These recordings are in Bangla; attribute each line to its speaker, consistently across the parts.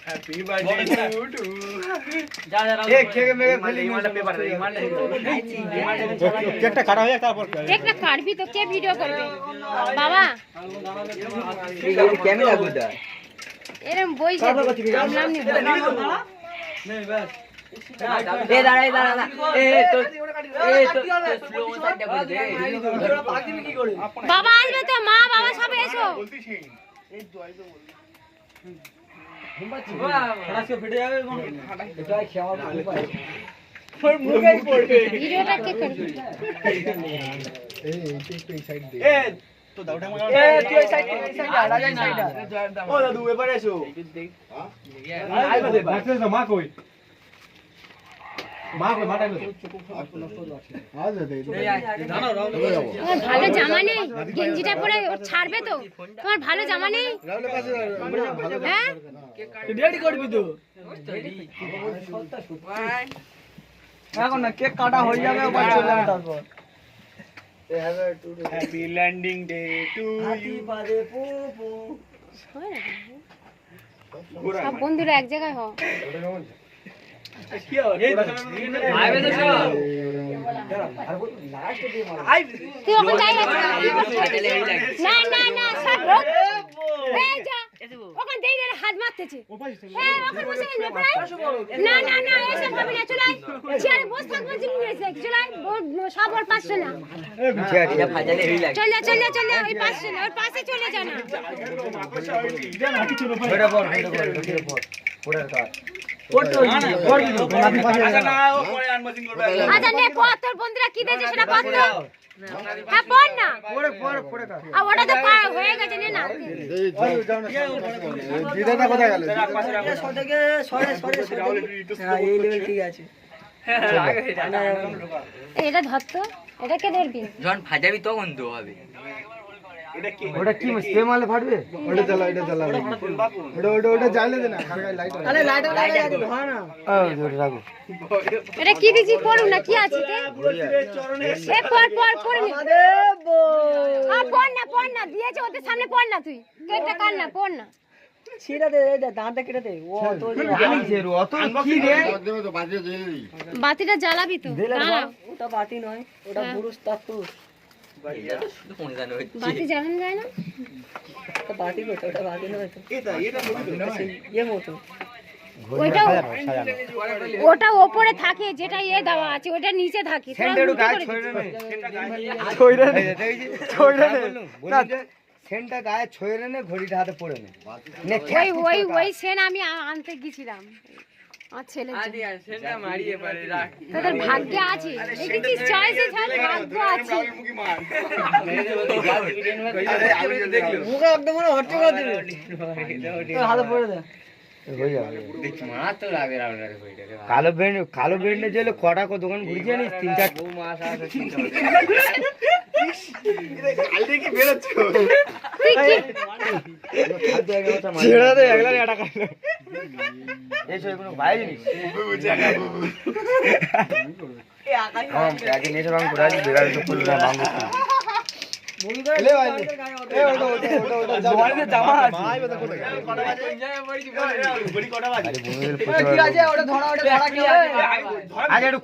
Speaker 1: हैप्पी बर्थडे टू
Speaker 2: যা যা
Speaker 1: एक केक मेरे फैले इमानটা पेपर दे इमानটা केकটা কাটা হয়ে তারপর
Speaker 3: কেকটা কাটবি তো কে ভিডিও করবে বাবা
Speaker 2: ক্যামেরা কোথায়
Speaker 3: এরকম বই নাম নি
Speaker 2: नहीं बस ए दाঁড়া এ তো স্লো মোশনটা করে দে
Speaker 3: বাবা আসবে তো মা বাবা সব এসো ভিডিওটা কে করবে
Speaker 1: তো দাউটা মা
Speaker 2: এ তুই এই সাইড আড়া যাই সাইড
Speaker 1: ও দাদু এবারে এসো
Speaker 2: আইবে
Speaker 1: ডাক্তার তো মা কই মা কই মাটা কই আজ দে
Speaker 3: তোমার ভালো জামা নেই গেঞ্জিটা পরে ও ছাড়বে তো তোমার ভালো জামা নেই হ্যাঁ
Speaker 2: রেডি করবি তো এখন না কেক কাটা হয়ে যাবে ওবার চলে যাবে তারপর
Speaker 1: happy landing day to you
Speaker 3: সব বন্ধুরা এক জায়গায় হও
Speaker 2: আইবে তো সব
Speaker 3: তুই ওখানে যাই না না না সব রোক এই যা ওখানে দেই রে হাত মারতেছে হ্যাঁ ওখানে বসে নে প্রায় না না না এসে ভাবি না চলাই চেয়ারে বস থাকবো জিনিস নিয়েছে চলাই সব ওর পাশে না
Speaker 2: এটা ফাজালে হেই লাগে
Speaker 3: চলে ওই পাশে না ওর পাশে চলে যা না
Speaker 2: ওটা বল পড়ার কাজ
Speaker 3: আচ্ছা নে পড় তোর বন্ধুরা কি দিয়েছে সেটা পড় তো হ্যাঁ পড় না আর ওটা তো হয়ে গেছে নে না
Speaker 1: দিদাটা কোথায় গেল
Speaker 2: এই লেভেল ঠিক আছে
Speaker 3: এটা ধর তো এটা কে ধরবি
Speaker 2: যখন ফাজাবি তখন তো হবে
Speaker 1: ওটা কি স্প্রে মারলে ফাটবে ওটা জ্বালা ওটা জ্বালে দে না লাইট
Speaker 2: আরে লাইট লাগে ধোয়া না
Speaker 1: ওটা রাখো
Speaker 3: এটা কি দিছি পড়ুন না কি আছে তে এ পড় হ্যাঁ পড় না দিয়েছে ওদের সামনে পড় না তুই কেকটা কাট না পড় না
Speaker 2: ছিড়া দে দাঁতটা কেটে দে ও তো
Speaker 1: অত কি রে
Speaker 3: বাতিটা জ্বালাবি তো দাঁড়া
Speaker 2: ওটা বাতি নয় ওটা পুরুষ তাত্তু
Speaker 3: বাতি জ্বালানো যায় না
Speaker 2: ওটা বাতি কোথায় ওটা বাতি নয় তো
Speaker 1: এটা
Speaker 2: ইয়ে মতো
Speaker 3: ওটা ওপরে থাকে যেটা ইয়ে দেওয়া আছে ওটা নিচে থাকে
Speaker 1: সেনটা গায়ে ছড়ে নে ঘড়িটা হাতে পড়ে নে
Speaker 3: ওই সেন আমি আনতে গেছিলাম আমার ছেলে তোদের ভাগ্যে আছে দেখেছিস চয়েসে ভাগ্য আছে
Speaker 2: মুখে একদম মনে হচ্ছে করে দিবি হাতে পড়ে দে
Speaker 1: কালো বেন্ডে জেলে কটা দোকান ঘুরিয়ে জানিস 3-4 মাস আছে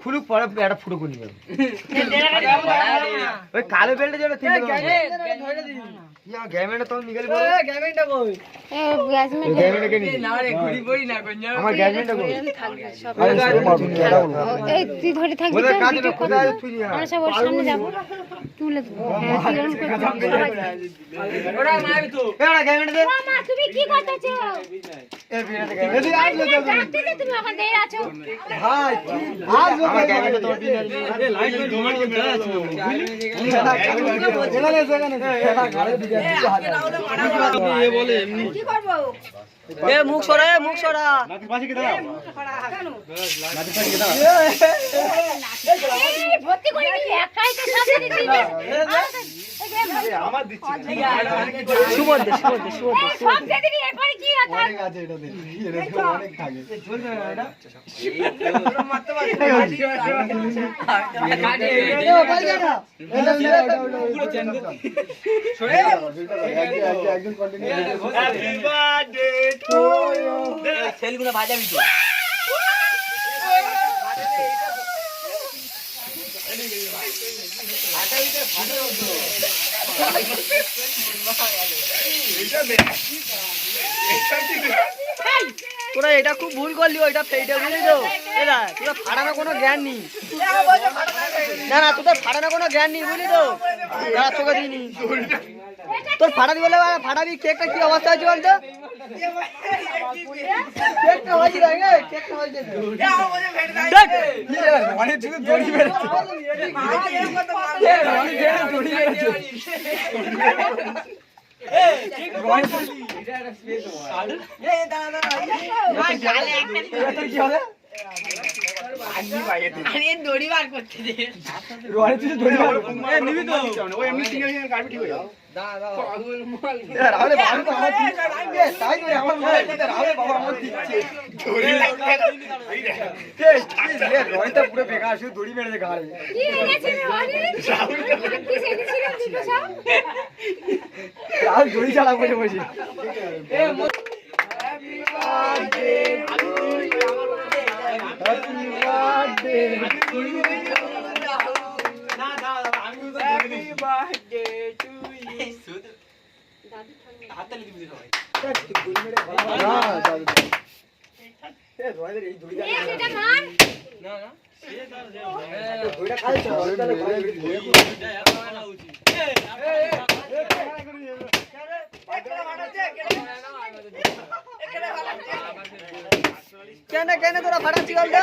Speaker 1: খুলুক পরে একটা ফুটো করে নিবে ওই কালো বেল্টে যেন গ্যামেন্টটা তো নিগেল বল
Speaker 2: গ্যামেন্টটা কই
Speaker 1: গ্যামেন্টটা কে নিয়ে
Speaker 2: না রে ঘুরি পড়ি না কই
Speaker 1: আমার গ্যামেন্টটা কই
Speaker 3: এই তুই ধরে থাকবি তো ভিডিও করব আমরা সব ওর সামনে যাব তুলে দেব হ্যাঁ তুই এরকম করে
Speaker 2: ওরা মারবি তো
Speaker 1: এরা গ্যামেন্ট দে
Speaker 3: মা তুমি কি করতেছো
Speaker 1: এই বিনাতে গ্যামেন্ট এই আজ লো
Speaker 3: ডাকতে যে তুমি ওখানে দাঁড়িয়ে আছো
Speaker 1: ভাই আজ লো আমার গ্যামেন্টটা তো বিনা আরে লাইট তো জমাট করে দাঁড়া আছে এখানে ঘরে দিকে এ বলে এমনি
Speaker 3: কি করব
Speaker 2: এ মুখ সরা
Speaker 1: নাতি পাশে কে দাঁড়াও কেন নাতি পাশে কে দাঁড়াও
Speaker 3: এই ভর্তি করে দিবি একাই তো সব দিয়ে দিবি
Speaker 1: আমার দিচ্ছি
Speaker 2: সুবর দে
Speaker 3: সব দিয়ে দিবি এরপরে কি কথা
Speaker 1: অনেক আছে এটা দে এটা অনেক থাকে চলবে না এটা মারতে পারছি পুরো চ্যানেল সরে একজন continue happy birthday to you
Speaker 2: সেলগুলো ভাজাবি তো তোরা এটা খুব ভুল করলি ওইটা ফেটে বুঝলি তো এরা তোরা ফাটানো কোনো জ্ঞান নেই না না তোদের ফাটানো কোনো জ্ঞান নেই বুঝলি তো যারা চোখে দিইনি তোর ফাটাবি বলে ফাটাবি কেকটা কি অবস্থা হয়েছে বলতো কেকটা হয়েছে কেকটা হয়েছে
Speaker 1: অনেক কিছু দড়ি বেড়েছে দড়ি বেড়েছে
Speaker 2: দড়ি বার করতে দে
Speaker 1: নিবি তো ওই এমনি সিঙ্গেল সিঙ্গেল কাটবি ঠিক হয়ে যাবে রাহুলে বাবু তো আমার দিচ্ছে তাই করে আমার মনে হচ্ছে রাহুলে বাবা আমার দিচ্ছে দড়ি লাগছে রয়টা পুরো বেকার শুধু দড়ি মেরেছে ঘাড়ে
Speaker 3: কি এনেছে রে হরি কি এনেছিল দুটো সব
Speaker 1: রাহুল দড়ি চালা বসে বসে
Speaker 3: এটা মার
Speaker 2: কেন কেন তোরা ফাটাচ্ছি বলতো